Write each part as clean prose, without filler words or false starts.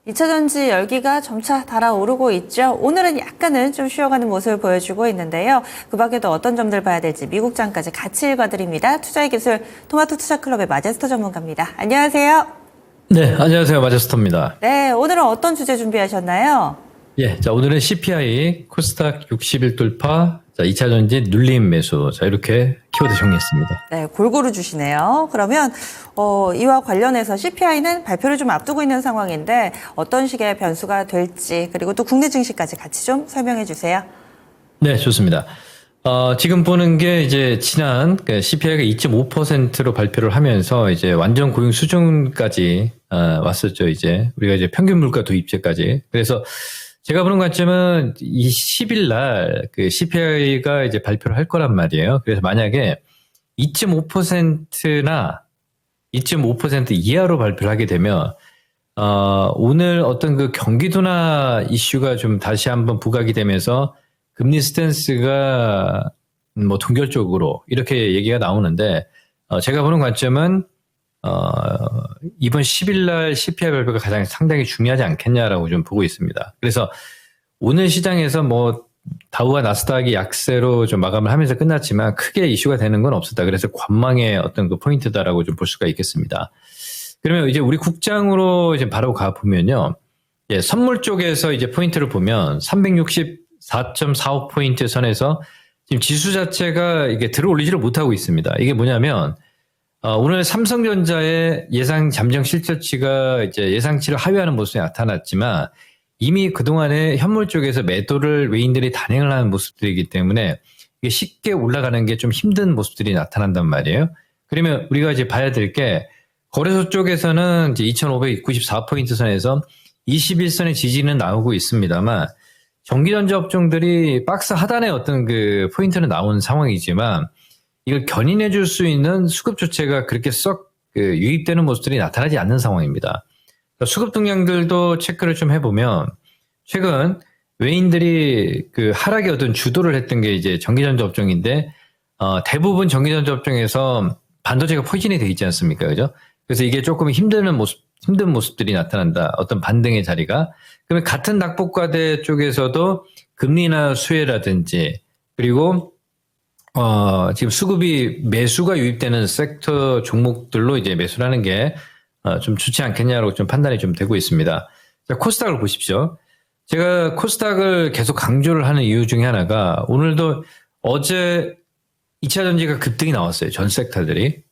2차전지 열기가 점차 달아오르고 있죠. 오늘은 약간은 좀 쉬어가는 모습을 보여주고 있는데요. 그 밖에도 어떤 점들 봐야 될지 미국장까지 같이 읽어드립니다. 투자의 기술 토마토 투자클럽의 마제스터 전문가입니다. 안녕하세요. 네, 안녕하세요. 마제스터입니다. 네, 오늘은 어떤 주제 준비하셨나요? 예, 자, 오늘은 CPI 코스닥 60일 돌파, 자, 2차전지 눌림 매수, 자, 이렇게 키워드 정리했습니다. 네, 골고루 주시네요. 그러면 이와 관련해서 CPI는 발표를 좀 앞두고 있는 상황인데 어떤 식의 변수가 될지 그리고 또 국내 증시까지 같이 좀 설명해 주세요. 네, 좋습니다. 지금 보는 게 이제 지난 CPI가 2.5%로 발표를 하면서 이제 완전 고용 수준까지 왔었죠. 이제 우리가 이제 평균 물가 도입제까지. 그래서 제가 보는 관점은 이 10일 날 그 CPI가 이제 발표를 할 거란 말이에요. 그래서 만약에 2.5%나 2.5% 이하로 발표를 하게 되면 오늘 어떤 그 경기도나 이슈가 좀 다시 한번 부각이 되면서 금리 스탠스가 뭐 동결적으로 이렇게 얘기가 나오는데 제가 보는 관점은 이번 10일 날 CPI 발표가 가장 상당히 중요하지 않겠냐라고 좀 보고 있습니다. 그래서 오늘 시장에서 뭐 다우와 나스닥이 약세로 좀 마감을 하면서 끝났지만 크게 이슈가 되는 건 없었다. 그래서 관망의 어떤 그 포인트다라고 좀 볼 수가 있겠습니다. 그러면 이제 우리 국장으로 이제 바로 가 보면요. 예, 선물 쪽에서 이제 포인트를 보면 364.45포인트 선에서 지금 지수 자체가 이게 들어올리지를 못하고 있습니다. 이게 뭐냐면 오늘 삼성전자의 예상 잠정 실적치가 이제 예상치를 하회하는 모습이 나타났지만 이미 그동안에 현물 쪽에서 매도를 외인들이 단행을 하는 모습들이기 때문에 이게 쉽게 올라가는 게 좀 힘든 모습들이 나타난단 말이에요. 그러면 우리가 이제 봐야 될 게 거래소 쪽에서는 이제 2,594포인트 선에서 21선의 지지는 나오고 있습니다만 전기전자 업종들이 박스 하단에 어떤 그 포인트는 나온 상황이지만 이걸 견인해 줄 수 있는 수급 조치가 그렇게 썩 유입되는 모습들이 나타나지 않는 상황입니다. 수급 동향들도 체크를 좀 해보면 최근 외인들이 그 하락에 어떤 주도를 했던 게 이제 전기전자 업종인데 대부분 전기전자 업종에서 반도체가 포진이 돼 있지 않습니까? 그죠? 그래서 이게 조금 힘든 모습들이 나타난다. 어떤 반등의 자리가. 그러면 같은 낙폭과대 쪽에서도 금리나 수혜라든지 그리고 지금 수급이 매수가 유입되는 섹터 종목들로 이제 매수를 하는 게 좀 좋지 않겠냐고 좀 판단이 좀 되고 있습니다. 자, 코스닥을 보십시오. 제가 코스닥을 계속 강조를 하는 이유 중에 하나가 오늘도 어제 2차 전지가 급등이 나왔어요. 전 섹터들이.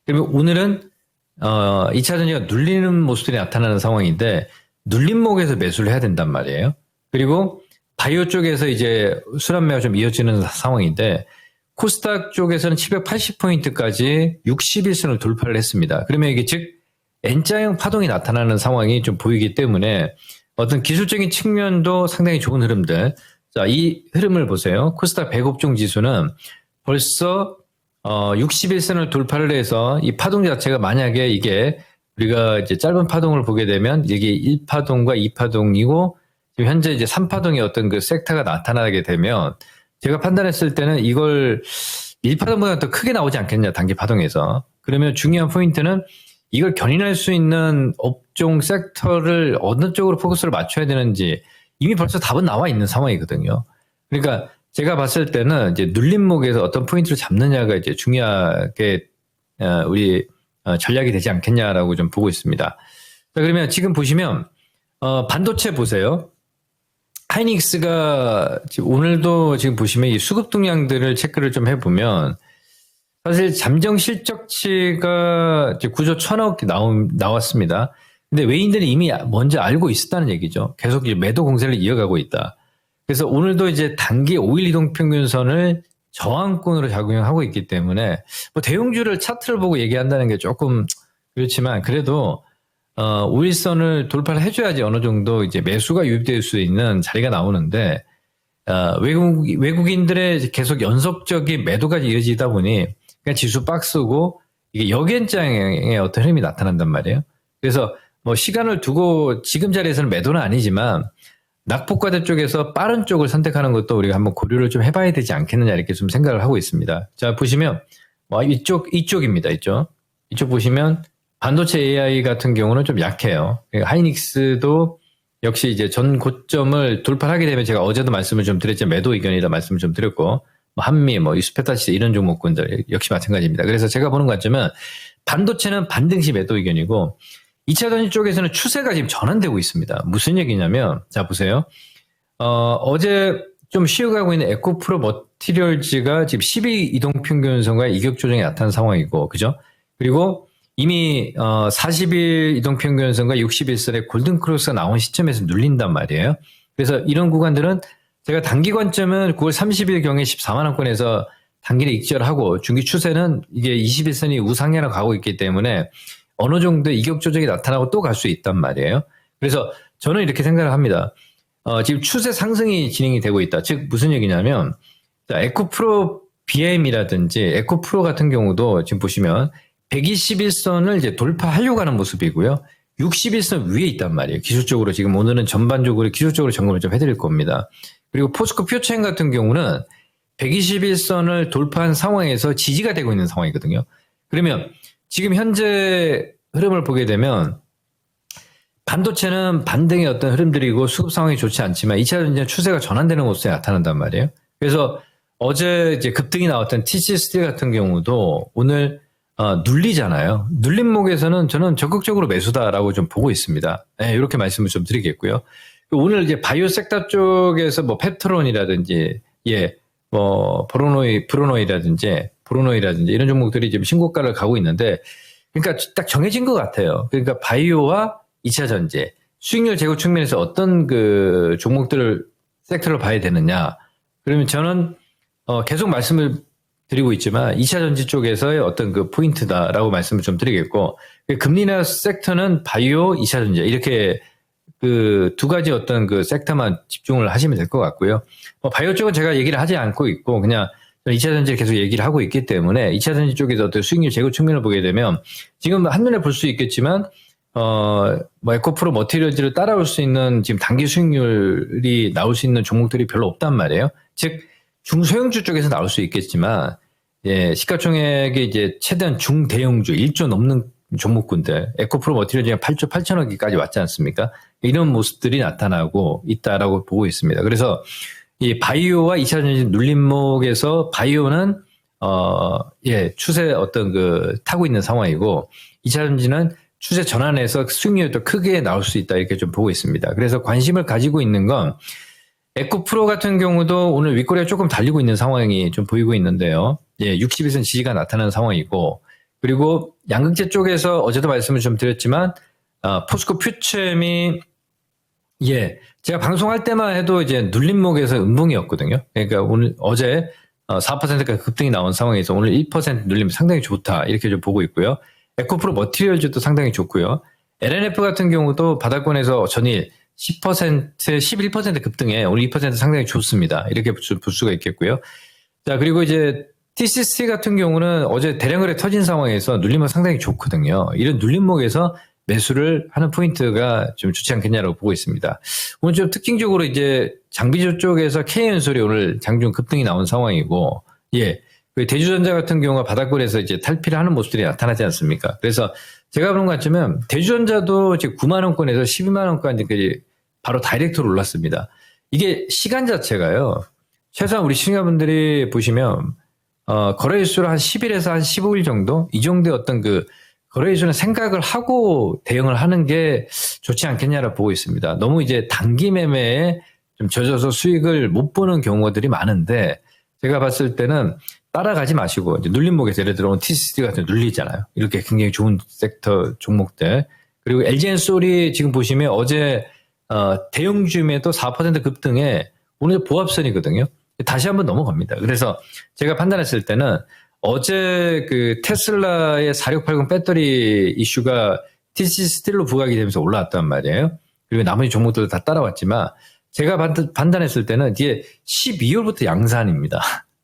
그러면 오늘은 2차 전지가 눌리는 모습들이 나타나는 상황인데 눌림목에서 매수를 해야 된단 말이에요. 그리고 바이오 쪽에서 이제 순환매가 좀 이어지는 상황인데 코스닥 쪽에서는 780포인트까지 61선을 돌파를 했습니다. 그러면 이게 즉 N자형 파동이 나타나는 상황이 좀 보이기 때문에 어떤 기술적인 측면도 상당히 좋은 흐름들. 자, 이 흐름을 보세요. 코스닥 100업종 지수는 벌써 61선을 돌파를 해서 이 파동 자체가 만약에 이게 우리가 이제 짧은 파동을 보게 되면 이게 1파동과 2파동이고 지금 현재 이제 3파동의 어떤 그 섹터가 나타나게 되면 제가 판단했을 때는 이걸 1파동보다 더 크게 나오지 않겠냐, 단기 파동에서. 그러면 중요한 포인트는 이걸 견인할 수 있는 업종 섹터를 어느 쪽으로 포커스를 맞춰야 되는지 이미 벌써 답은 나와 있는 상황이거든요. 그러니까 제가 봤을 때는 이제 눌림목에서 어떤 포인트를 잡느냐가 이제 중요하게 우리 전략이 되지 않겠냐라고 좀 보고 있습니다. 자, 그러면 지금 보시면 반도체 보세요. 하이닉스가 오늘도 지금 보시면 이 수급 동향들을 체크를 좀 해보면 사실 잠정 실적치가 이제 9조 1천억 나왔습니다. 근데 외인들이 이미 먼저 알고 있었다는 얘기죠. 계속 이제 매도 공세를 이어가고 있다. 그래서 오늘도 이제 단기 5일 이동평균선을 저항권으로 작용하고 있기 때문에 뭐 대형주를 차트를 보고 얘기한다는 게 조금 그렇지만 그래도 5일선을 돌파를 해줘야지 어느 정도 이제 매수가 유입될 수 있는 자리가 나오는데 외국인들의 계속 연속적인 매도가 이어지다 보니 그냥 지수 박스고 이게 역연장의 어떤 흐름이 나타난단 말이에요. 그래서 뭐 시간을 두고 지금 자리에서는 매도는 아니지만 낙폭과대 쪽에서 빠른 쪽을 선택하는 것도 우리가 한번 고려를 좀 해봐야 되지 않겠느냐 이렇게 좀 생각을 하고 있습니다. 자, 보시면 이쪽입니다. 이쪽 보시면 반도체 AI 같은 경우는 좀 약해요. 하이닉스도 역시 이제 전 고점을 돌파하게 되면 제가 어제도 말씀을 좀 드렸지만 매도 의견이다 말씀을 좀 드렸고 뭐 한미, 뭐 스페타시 이런 종목군들 역시 마찬가지입니다. 그래서 제가 보는 관점은 반도체는 반등시 매도 의견이고 2차 전지 쪽에서는 추세가 지금 전환되고 있습니다. 무슨 얘기냐면 자 보세요. 어제 좀 쉬어가고 있는 에코프로 머티리얼즈가 지금 12 이동평균선과 이격 조정이 나타난 상황이고 그죠? 그리고 이미 40일 이동평균선과 61선의 골든크로스가 나온 시점에서 눌린단 말이에요. 그래서 이런 구간들은 제가 단기 관점은 9월 30일 경에 14만원권에서 단기를 익절하고 중기 추세는 이게 21선이 우상향으로 가고 있기 때문에 어느 정도의 이격 조정이 나타나고 또 갈 수 있단 말이에요. 그래서 저는 이렇게 생각을 합니다. 지금 추세 상승이 진행이 되고 있다. 즉 무슨 얘기냐면 에코프로 BM이라든지 에코프로 같은 경우도 지금 보시면 121선을 이제 돌파하려고 하는 모습이고요. 61선 위에 있단 말이에요. 기술적으로 지금 오늘은 전반적으로 기술적으로 점검을 좀 해드릴 겁니다. 그리고 포스코 퓨처인 같은 경우는 121선을 돌파한 상황에서 지지가 되고 있는 상황이거든요. 그러면 지금 현재 흐름을 보게 되면 반도체는 반등의 어떤 흐름들이고 수급 상황이 좋지 않지만 2차 전지는 추세가 전환되는 모습이 나타난단 말이에요. 그래서 어제 이제 급등이 나왔던 TC 스틸 같은 경우도 오늘 눌리잖아요. 눌림목에서는 저는 적극적으로 매수다라고 좀 보고 있습니다. 네, 이렇게 말씀을 좀 드리겠고요. 오늘 이제 바이오 섹터 쪽에서 뭐 펩트론이라든지 뭐 브로노이라든지 이런 종목들이 지금 신고가를 가고 있는데 그러니까 딱 정해진 것 같아요. 그러니까 바이오와 2차 전지 수익률 제고 측면에서 어떤 그 종목들을 섹터를 봐야 되느냐. 그러면 저는 계속 말씀을 드리고 있지만 2차 전지 쪽에서의 어떤 그 포인트다라고 말씀을 좀 드리겠고 금리나 섹터는 바이오, 2차 전지 이렇게 그 두 가지 어떤 그 섹터만 집중을 하시면 될 것 같고요. 바이오 쪽은 제가 얘기를 하지 않고 있고 그냥 2차 전지를 계속 얘기를 하고 있기 때문에 2차 전지 쪽에서 어떤 수익률 제고 측면을 보게 되면 지금 한눈에 볼 수 있겠지만 뭐 에코프로 머티리얼즈를 따라올 수 있는 지금 단기 수익률이 나올 수 있는 종목들이 별로 없단 말이에요. 즉 중소형주 쪽에서 나올 수 있겠지만 시가총액이 이제 최대한 중대형주 1조 넘는 종목군들 에코프로 머티리얼즈가 8조 8천억까지 왔지 않습니까? 이런 모습들이 나타나고 있다라고 보고 있습니다. 그래서 이 바이오와 2차 전지 눌림목에서 바이오는 추세 어떤 그 타고 있는 상황이고 2차 전지는 추세 전환해서 수익률이 더 크게 나올 수 있다 이렇게 좀 보고 있습니다. 그래서 관심을 가지고 있는 건 에코프로 같은 경우도 오늘 윗꼬리가 조금 달리고 있는 상황이 좀 보이고 있는데요. 60일선 지지가 나타나는 상황이고 그리고 양극재 쪽에서 어제도 말씀을 좀 드렸지만 포스코 퓨처엠이 제가 방송할 때만 해도 이제 눌림목에서 음봉이었거든요. 그러니까 어제 4%까지 급등이 나온 상황에서 오늘 1% 눌리면 상당히 좋다 이렇게 좀 보고 있고요. 에코프로 머티리얼즈도 상당히 좋고요. LNF 같은 경우도 바닥권에서 전일 10%, 11% 급등에 오늘 2% 상당히 좋습니다. 이렇게 볼 수가 있겠고요. 자, 그리고 이제 TCC 같은 경우는 어제 대량거래 터진 상황에서 눌림목 상당히 좋거든요. 이런 눌림목에서 매수를 하는 포인트가 좀 좋지 않겠냐라고 보고 있습니다. 오늘 좀 특징적으로 이제 장비주 쪽에서 K엔솔이 오늘 장중 급등이 나온 상황이고, 대주전자 같은 경우가 바닥권에서 이제 탈피를 하는 모습들이 나타나지 않습니까? 그래서 제가 보는 것 같으면 대주전자도 지금 9만원권에서 12만원까지 바로 다이렉트로 올랐습니다. 이게 시간 자체가요. 최소한 우리 시청자분들이 보시면 거래일수로 한 10일에서 한 15일 정도? 이 정도의 어떤 그 거래일수는 생각을 하고 대응을 하는 게 좋지 않겠냐라고 보고 있습니다. 너무 이제 단기 매매에 좀 젖어서 수익을 못 보는 경우들이 많은데 제가 봤을 때는 따라가지 마시고 이제 눌림목에서 예를 들어 오늘 TCD 같은 거 눌리잖아요. 이렇게 굉장히 좋은 섹터 종목들. 그리고 LG엔솔이 지금 보시면 어제 대형주임에도 4% 급등에 오늘 보합선이거든요. 다시 한번 넘어갑니다. 그래서 제가 판단했을 때는 어제 그 테슬라의 4680 배터리 이슈가 TC 스틸로 부각이 되면서 올라왔단 말이에요. 그리고 나머지 종목들도 다 따라왔지만 제가 판단했을 때는 이게 12월부터 양산입니다.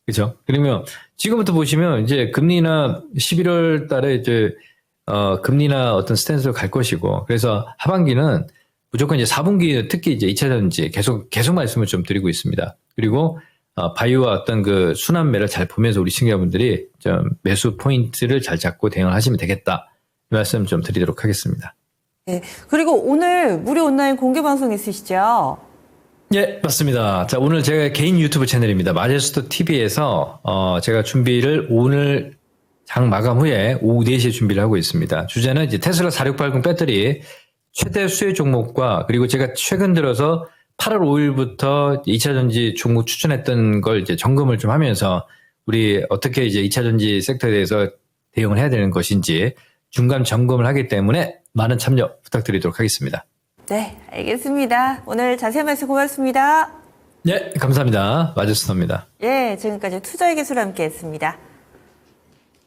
그죠? 그러면 지금부터 보시면 이제 금리나 11월 달에 이제 금리나 어떤 스탠스로 갈 것이고 그래서 하반기는 무조건 이제 4분기 특히 이제 2차 전지 계속 말씀을 좀 드리고 있습니다. 그리고 바이오와 어떤 그 순환매를 잘 보면서 우리 시청자분들이 좀 매수 포인트를 잘 잡고 대응을 하시면 되겠다. 말씀 좀 드리도록 하겠습니다. 네. 그리고 오늘 무료 온라인 공개 방송 있으시죠? 예, 맞습니다. 자, 오늘 제가 개인 유튜브 채널입니다. 마제스터 TV에서 제가 준비를 오늘 장 마감 후에 오후 4시에 준비를 하고 있습니다. 주제는 이제 테슬라 4680 배터리 최대 수혜 종목과 그리고 제가 최근 들어서 8월 5일부터 2차 전지 종목 추천했던 걸 이제 점검을 좀 하면서 우리 어떻게 이제 2차 전지 섹터에 대해서 대응을 해야 되는 것인지 중간 점검을 하기 때문에 많은 참여 부탁드리도록 하겠습니다. 네, 알겠습니다. 오늘 자세한 말씀 고맙습니다. 네, 감사합니다. 마제스터입니다. 예, 지금까지 투자의 기술 함께 했습니다.